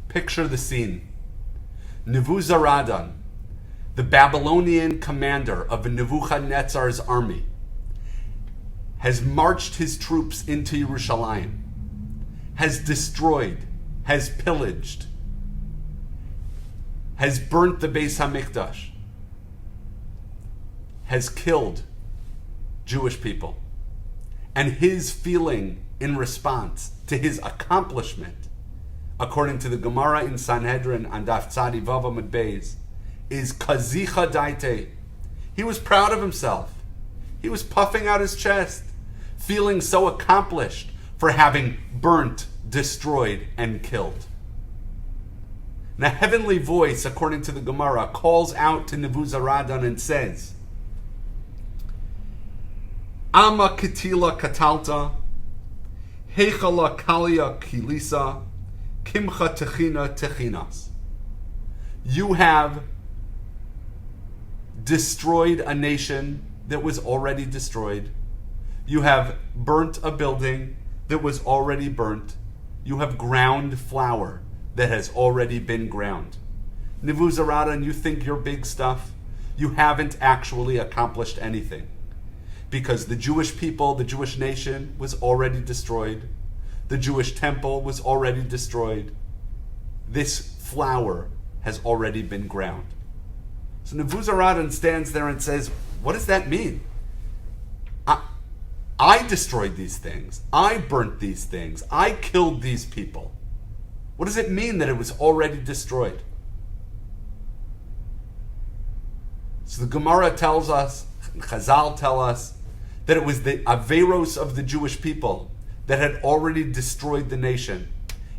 Picture the scene. Nevuzzadran, the Babylonian commander of Nebuchadnezzar's army, has marched his troops into Yerushalayim, has destroyed, has pillaged, has burnt the Beis HaMikdash, has killed Jewish people. And his feeling in response to his accomplishment, according to the Gemara in Sanhedrin on Daf Tzadi Vav Amud Beis, is kazicha daite. He was proud of himself. He was puffing out his chest, feeling so accomplished for having burnt, destroyed, and killed. And a heavenly voice, according to the Gemara, calls out to Nevuzzadran and says, Ama kitila katalta, heichala kalia kilisa, kimcha techina techinas. You have destroyed a nation that was already destroyed. You have burnt a building that was already burnt. You have ground flour that has already been ground. Nevuzzadran, you think you're big stuff? You haven't actually accomplished anything. Because the Jewish people, the Jewish nation, was already destroyed. The Jewish temple was already destroyed. This flour has already been ground. So Nevuzzadran stands there and says, what does that mean? I destroyed these things. I burnt these things. I killed these people. What does it mean that it was already destroyed? So the Gemara tells us, Chazal tell us, that it was the Averos of the Jewish people that had already destroyed the nation.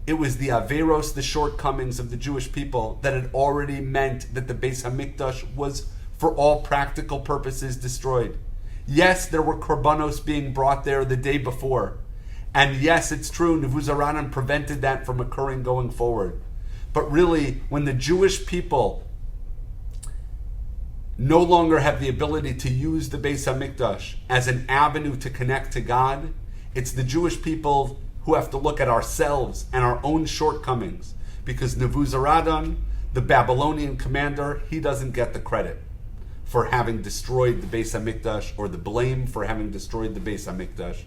It was the Averos, the shortcomings of the Jewish people, that had already meant that the Beis HaMikdash was, for all practical purposes, destroyed. Yes, there were korbanos being brought there the day before. And yes, it's true, Nevuzzadran prevented that from occurring going forward. But really, when the Jewish people no longer have the ability to use the Beis HaMikdash as an avenue to connect to God, it's the Jewish people who have to look at ourselves and our own shortcomings. Because Nevuzzadran, the Babylonian commander, he doesn't get the credit for having destroyed the Beis HaMikdash, or the blame for having destroyed the Beis HaMikdash.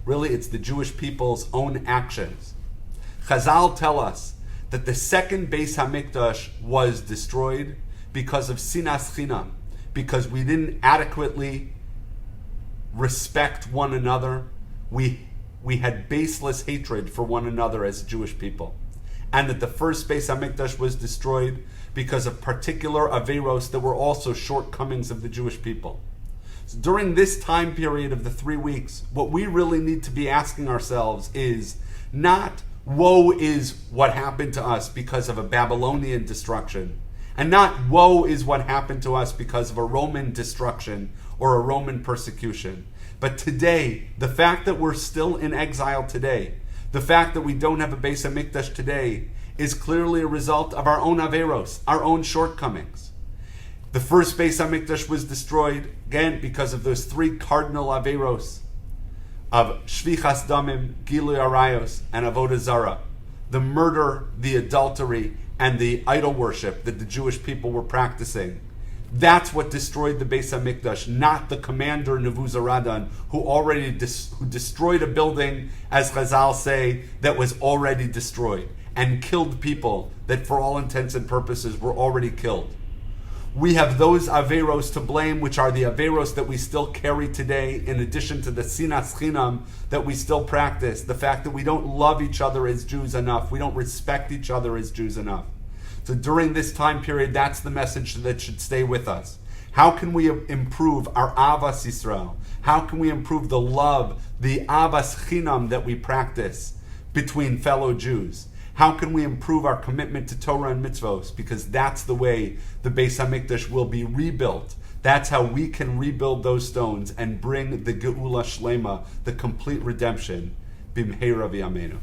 Really, it's the Jewish people's own actions. Chazal tell us that the second Beis HaMikdash was destroyed because of sinas chinam, because we didn't adequately respect one another. We had baseless hatred for one another as Jewish people. And that the first Beis HaMikdash was destroyed because of particular averos that were also shortcomings of the Jewish people. So during this time period of the 3 weeks, what we really need to be asking ourselves is not, woe is what happened to us because of a Babylonian destruction, and not, woe is what happened to us because of a Roman destruction or a Roman persecution. But today, the fact that we're still in exile today, the fact that we don't have a Beis HaMikdash today, is clearly a result of our own averos, our own shortcomings. The first Beis HaMikdash was destroyed, again, because of those 3 cardinal averos of Shvichas Damim, Gilui Arayos, and Avodah Zarah. The murder, the adultery, and the idol worship that the Jewish people were practicing. That's what destroyed the Beis HaMikdash, not the commander Nevuzzadran, who destroyed a building, as Chazal say, that was already destroyed, and killed people that for all intents and purposes were already killed. We have those averos to blame, which are the averos that we still carry today, in addition to the sinas chinam that we still practice, the fact that we don't love each other as Jews enough, we don't respect each other as Jews enough. So during this time period, that's the message that should stay with us. How can we improve our avas Yisrael? How can we improve the love, the avas chinam that we practice between fellow Jews? How can we improve our commitment to Torah and mitzvos? Because that's the way the Beis HaMikdash will be rebuilt. That's how we can rebuild those stones and bring the Geula Shlema, the complete redemption. Bimheira v'yameinu.